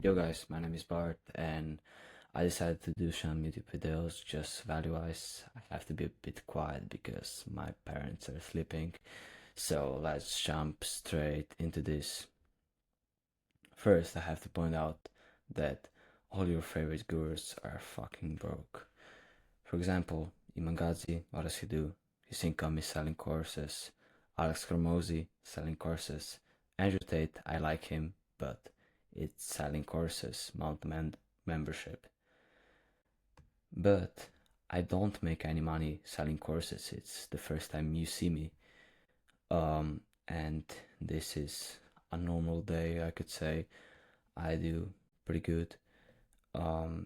Yo guys, my name is Bart and I decided to do some YouTube videos just value-wise. I have to be a bit quiet because my parents are sleeping. So let's jump straight into this. First, I have to point out that all your favorite gurus are fucking broke. For example, Imagazi, what does he do? His income is selling courses. Alex Hormozy, selling courses. Andrew Tate, I like him, but it's selling courses, not membership. But I don't make any money selling courses. It's the first time you see me. And this is a normal day, I could say. I do pretty good. Um,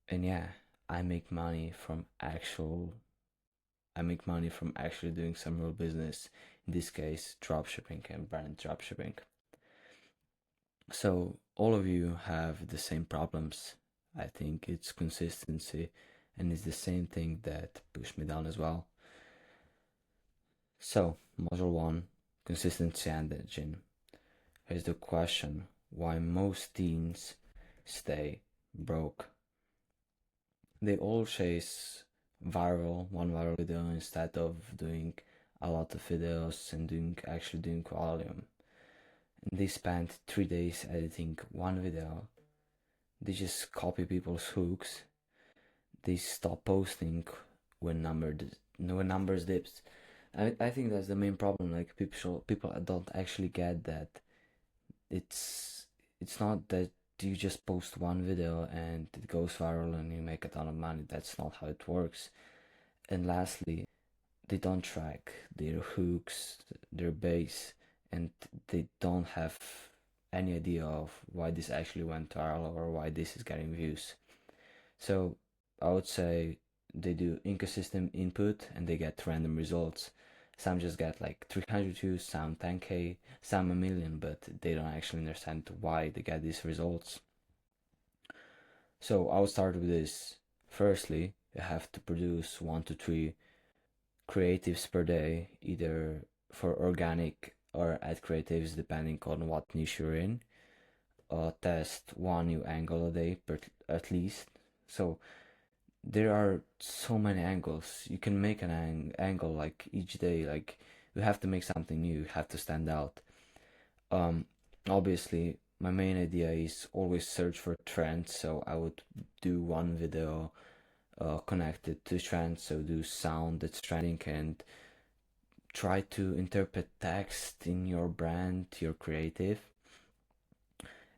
and yeah, I make money from actually doing some real business. In this case, dropshipping and brand dropshipping. So all of you have the same problems. I think it's consistency, and it's the same thing that pushed me down as well. So, module 1, consistency and engine. Here's the question: why most teens stay broke? They all chase one viral video instead of doing a lot of videos and actually doing volume. And they spent 3 days editing one video. They just copy people's hooks. They stop posting when numbers dips. I think that's the main problem. Like people don't actually get that it's not that you just post one video and it goes viral and you make a ton of money. That's not how it works. And lastly, they don't track their hooks, their base, and they don't have any idea of why this actually went viral or why this is getting views. So I would say they do inconsistent input and they get random results. Some just get like 300 views, some 10k, some a million, but they don't actually understand why they get these results. So I'll start with this. Firstly, you have to produce 1 to 3 creatives per day, either for organic or ad creatives, depending on what niche you're in. Test one new angle a day at least. So there are so many angles. You can make an angle like each day. Like you have to make something new. You have to stand out. Um, Obviously, my main idea is always search for trends. So I would do one video connected to trends. So do sound that's trending and try to interpret text in your brand, your creative.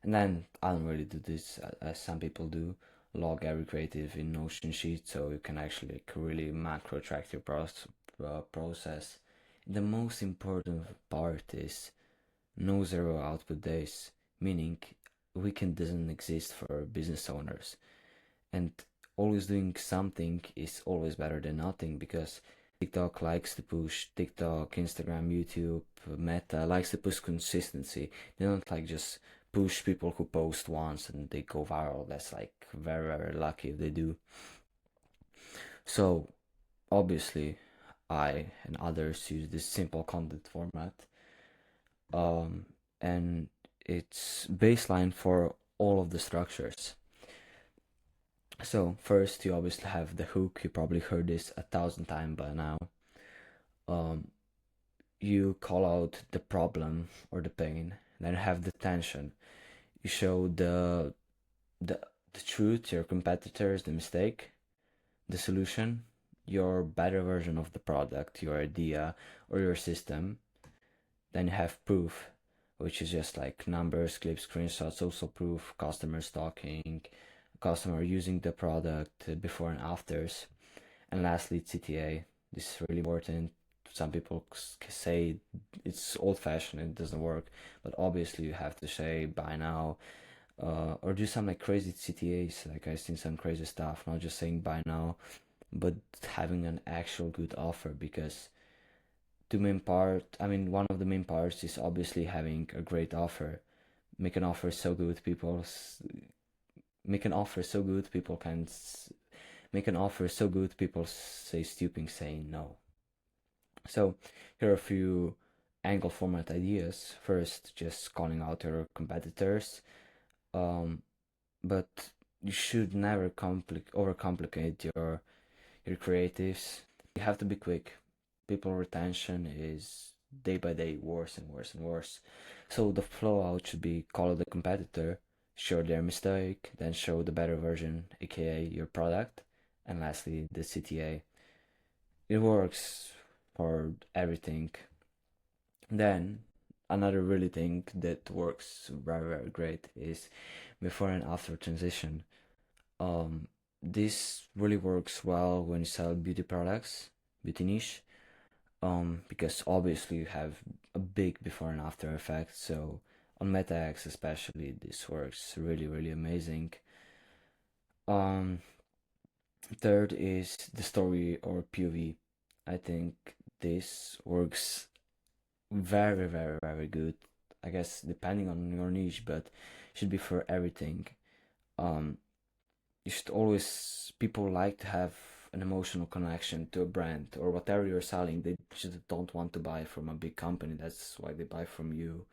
And then I don't really do this as some people do. Log every creative in Notion sheet so you can actually like really macro track your process. The most important part is no zero output days, meaning weekend doesn't exist for business owners. And always doing something is always better than nothing because TikTok likes to push, TikTok, Instagram, YouTube, Meta likes to push consistency. They don't like just push people who post once and they go viral. That's like very, very lucky if they do. So obviously I and others use this simple content format. And it's baseline for all of the structures. So first you obviously have the hook. You probably heard this 1,000 times by now. Um, you call out the problem or the pain, then you have the tension. You show the the truth, your competitors, the mistake, the solution, your better version of the product, your idea or your system. Then you have proof, which is just like numbers, clips, screenshots, social proof, customers talking, customer using the product before and afters. And lastly, CTA. This is really important. Some people say it's old-fashioned, it doesn't work, but obviously you have to say buy now, or do some like crazy CTAs. Like I've seen some crazy stuff. Not just saying buy now, but having an actual good offer. Because one of the main parts is obviously having a great offer. Make an offer so good people make an offer so good people can make an offer so good people say stupid saying no. So here are a few angle format ideas. First, just calling out your competitors. but you should never overcomplicate your creatives. You have to be quick. People retention is day by day worse and worse and worse. So the flow out should be call the competitor, show their mistake, then show the better version, aka your product, and lastly the CTA. It works for everything. Then another really thing that works very very great is before and after transition. This really works well when you sell beauty products, beauty niche, because obviously you have a big before and after effect. So on MetaX especially, this works really really amazing. Um, Third is the story or POV. I think this works very very very good. I guess depending on your niche, but should be for everything. Um, you should always people like to have an emotional connection to a brand or whatever you're selling. They just don't want to buy from a big company. That's why they buy from you.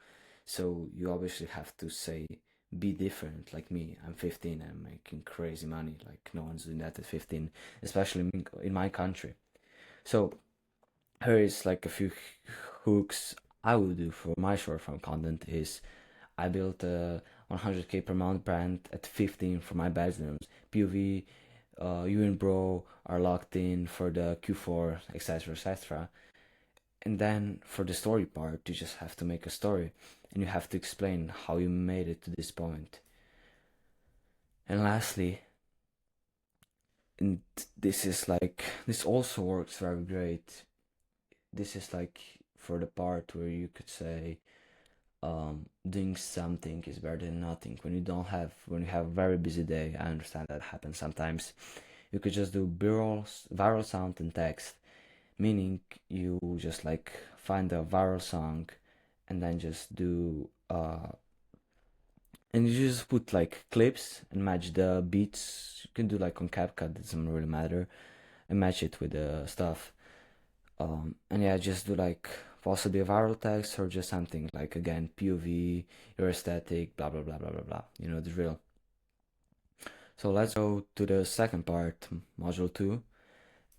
So you obviously have to say be different. Like me, I'm 15, I'm making crazy money. Like no one's doing that at 15, especially in my country. So here is like a few hooks I would do for my short form content is I built a 100k per month brand at 15 for my bedrooms. POV, you and bro are locked in for the Q4, etc., etc. And then for the story part, you just have to make a story and you have to explain how you made it to this point. And lastly, and this also works very great. This is like for the part where you could say doing something is better than nothing. When you have a very busy day, I understand that happens sometimes. You could just do viral sound and text, meaning you just like find a viral song and then just do and you just put like clips and match the beats. You can do like on CapCut, it doesn't really matter, and match it with the stuff. And yeah, just do like possibly a viral text or just something like again POV, your aesthetic, blah blah blah blah blah blah. You know the drill. So let's go to the second part, module two.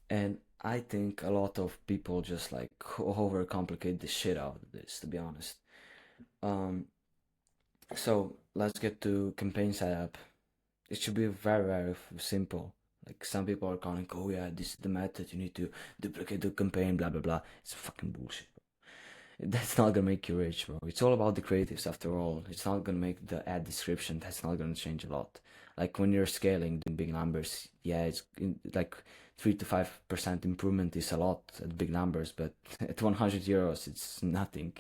And I think a lot of people just like overcomplicate the shit out of this, to be honest. Um, so let's get to campaign setup. It should be very, very simple. Like some people are calling, oh yeah, this is the method. You need to duplicate the campaign, blah blah blah. It's fucking bullshit. That's not gonna make you rich, bro. It's all about the creatives after all. It's not gonna make the ad description. That's not gonna change a lot. Like when you're scaling, doing big numbers, yeah, like 3 to 5% improvement is a lot at big numbers, but at 100 euros, it's nothing.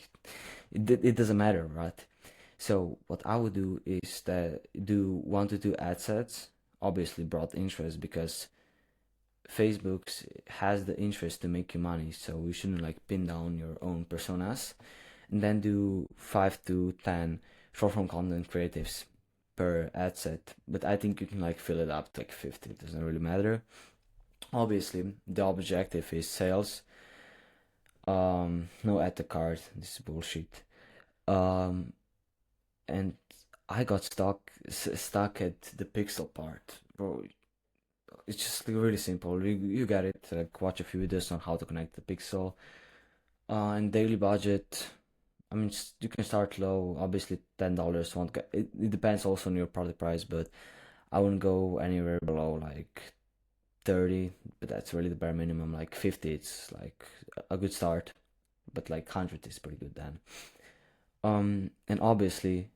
It doesn't matter, right? So what I would do is that do 1 to 2 ad sets, obviously broad interest because Facebook has the interest to make you money, so you shouldn't like pin down your own personas, and then do 5 to 10 short form content creatives per ad set. But I think you can like fill it up to like 50. It doesn't really matter. Obviously, the objective is sales. No add to cart. This is bullshit. Um, and I got stuck at the pixel part, bro. It's just like, really simple. You get it. Like watch a few videos on how to connect the pixel. And daily budget. I mean, you can start low. Obviously, $10 won't get. It depends also on your product price, but I wouldn't go anywhere below like 30. But that's really the bare minimum. Like 50, it's like a good start. But like 100 is pretty good then. And obviously,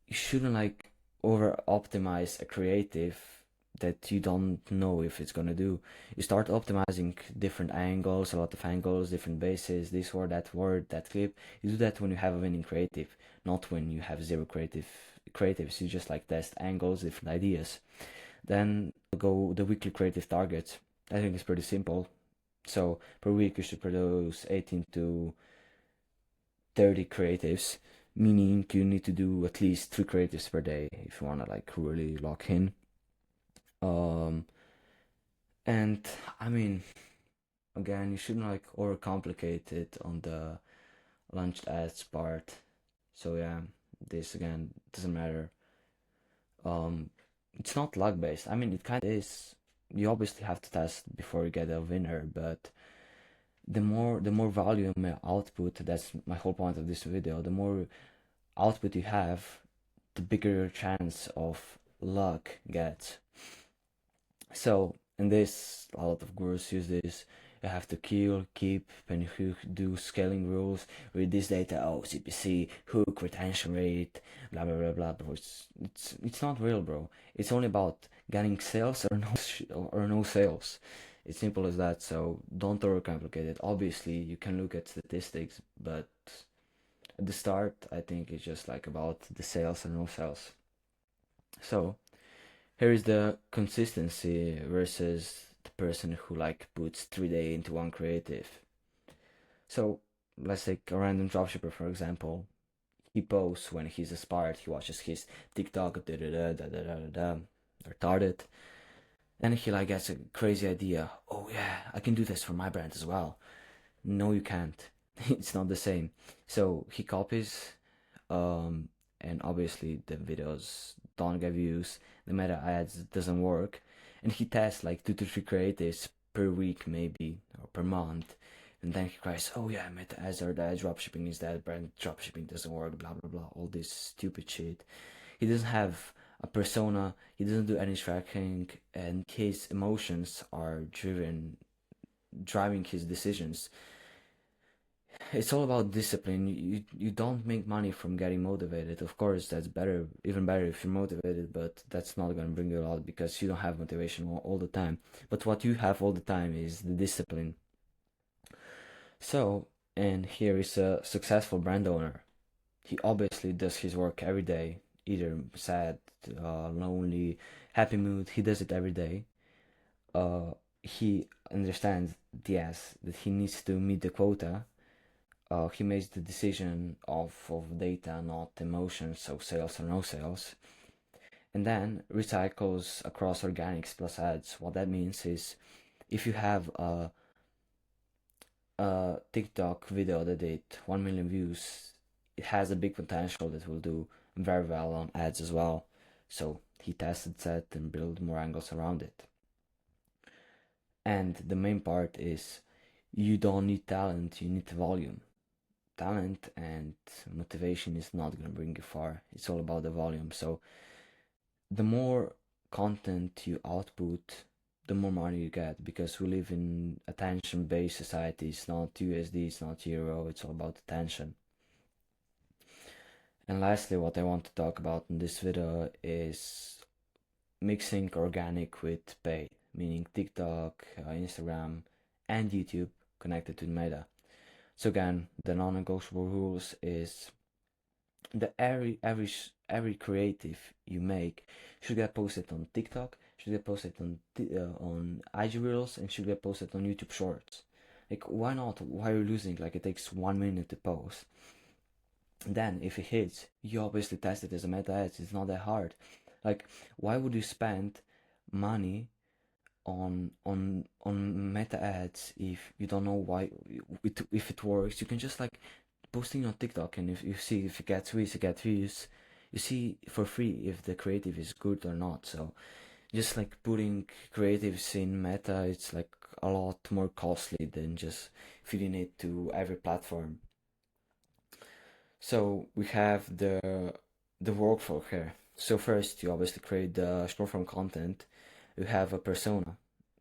you shouldn't like over optimize a creative that you don't know if it's gonna do. You start optimizing different angles, a lot of angles, different bases, this word, that clip. You do that when you have a winning creative, not when you have zero creatives. You just like test angles, different ideas. Then go the weekly creative targets. I think it's pretty simple. So per week you should produce 18 to 30 creatives, meaning you need to do at least 3 creatives per day if you want to like really lock in. Um, and I mean, again, you shouldn't like overcomplicate it on the launched ads part. So yeah, this again doesn't matter. it's not luck based. I mean, it kind of is. You obviously have to test before you get a winner, but the more volume output, that's my whole point of this video. The more output you have, the bigger your chance of luck gets. So in this, a lot of gurus use this. You have to kill, keep, and you do scaling rules. Read this data, oh, CPC, hook, retention rate, blah blah blah blah. Bro, it's not real, bro. It's only about getting sales or no sales. It's simple as that. So don't overcomplicate it. Obviously, you can look at statistics, but at the start, I think it's just like about the sales or no sales. So here is the consistency versus the person who like puts 3 day into one creative. So let's take a random dropshipper for example. He posts when he's inspired. He watches his TikTok, da da da da da da da, retarded. Then he like gets a crazy idea. Oh yeah, I can do this for my brand as well. No, you can't. It's not the same. So he copies, um, and obviously the videos don't get views. The meta ads doesn't work, and he tests like 2 to 3 creatives per week maybe or per month, and then he cries, "Oh yeah, meta ads are dead. Dropshipping is dead. Brand dropshipping doesn't work. Blah blah blah. All this stupid shit." He doesn't have a persona. He doesn't do any tracking, and his emotions are driving his decisions. It's all about discipline. You don't make money from getting motivated. Of course, that's better, even better if you're motivated, but that's not gonna bring you a lot because you don't have motivation all the time. But what you have all the time is the discipline. So, and here is a successful brand owner. He obviously does his work every day, either sad, lonely, happy mood. He does it every day. He understands, yes, that he needs to meet the quota. He makes the decision of data, not emotions, so sales or no sales, and then recycles across organics plus ads. What that means is if you have a TikTok video that did 1 million views, it has a big potential that will do very well on ads as well. So he tested that and built more angles around it. And the main part is you don't need talent, you need volume. Talent and motivation is not going to bring you far. It's all about the volume. So the more content you output, the more money you get because we live in attention-based society. It's not USD, it's not euro, it's all about attention. And lastly, what I want to talk about in this video is mixing organic with paid, meaning TikTok, Instagram, and YouTube connected to Meta. So again, the non-negotiable rules is the every creative you make should get posted on TikTok, should get posted on IG Reels, and should get posted on YouTube Shorts. Like, why not? Why are you losing? Like, it takes 1 minute to post. Then, if it hits, you obviously test it as a meta ads. It's not that hard. Like, why would you spend money on meta ads if you don't know why if it works? You can just like posting on TikTok, and if you see if it gets views, you get views. You see for free if the creative is good or not. So just like putting creatives in Meta, it's like a lot more costly than just feeding it to every platform. So we have the workflow here. So first, you obviously create the short form content. You have a persona.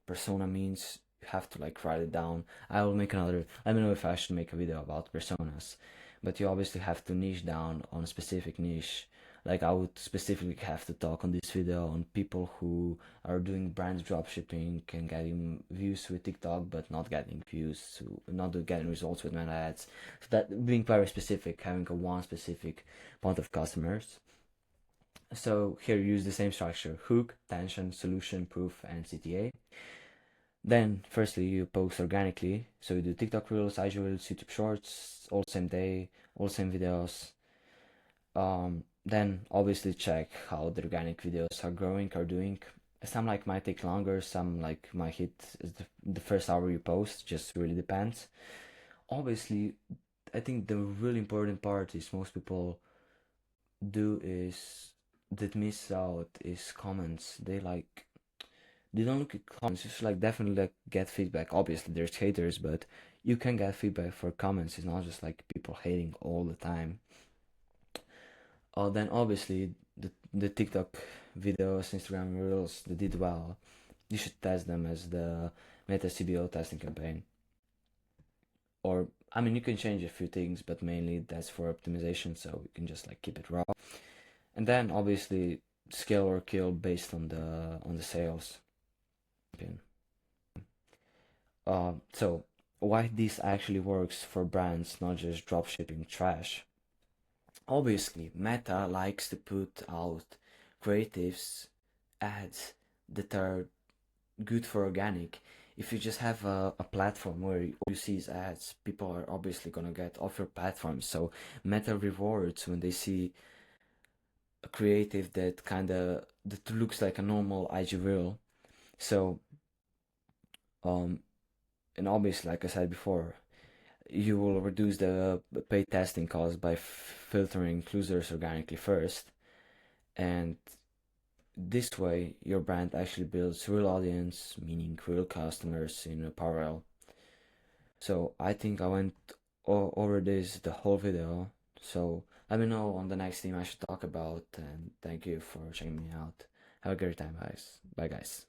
Persona means you have to like write it down. I will make another. Let me know if I should make a video about personas. But you obviously have to niche down on a specific niche. Like I would specifically have to talk on this video on people who are doing brand dropshipping and getting views with TikTok, but not getting views, not getting results with Meta ads. So that being very specific, having a one specific point of customers. So here you use the same structure: hook, tension, solution, proof, and CTA. Then firstly you post organically, so you do TikTok Reels, IG Reels, YouTube Shorts, all same day, all same videos. Then obviously check how the organic videos are growing, are doing. Some like might take longer, some like might hit the first hour you post, just really depends. Obviously, I think the really important part is most people do is that miss out is comments. They don't look at comments. You should like definitely like get feedback. Obviously, there's haters, but you can get feedback for comments. It's not just like people hating all the time. Then obviously the TikTok videos, Instagram Reels, they did well. You should test them as the Meta CBO testing campaign. Or I mean, you can change a few things, but mainly that's for optimization, so you can just like keep it raw. And then obviously scale or kill based on the sales. So why this actually works for brands, not just dropshipping trash. Obviously, Meta likes to put out creatives, ads that are good for organic. If you just have a platform where all you see is ads, people are obviously gonna get off your platform. So Meta rewards when they see a creative that that looks like a normal IG reel. So um and obviously, like I said before, you will reduce the paid testing cost by filtering users organically first, and this way your brand actually builds real audience, meaning real customers in parallel. So I think I went over this the whole video. So let me know on the next theme I should talk about, and thank you for checking me out. Have a great time, guys. Bye, guys.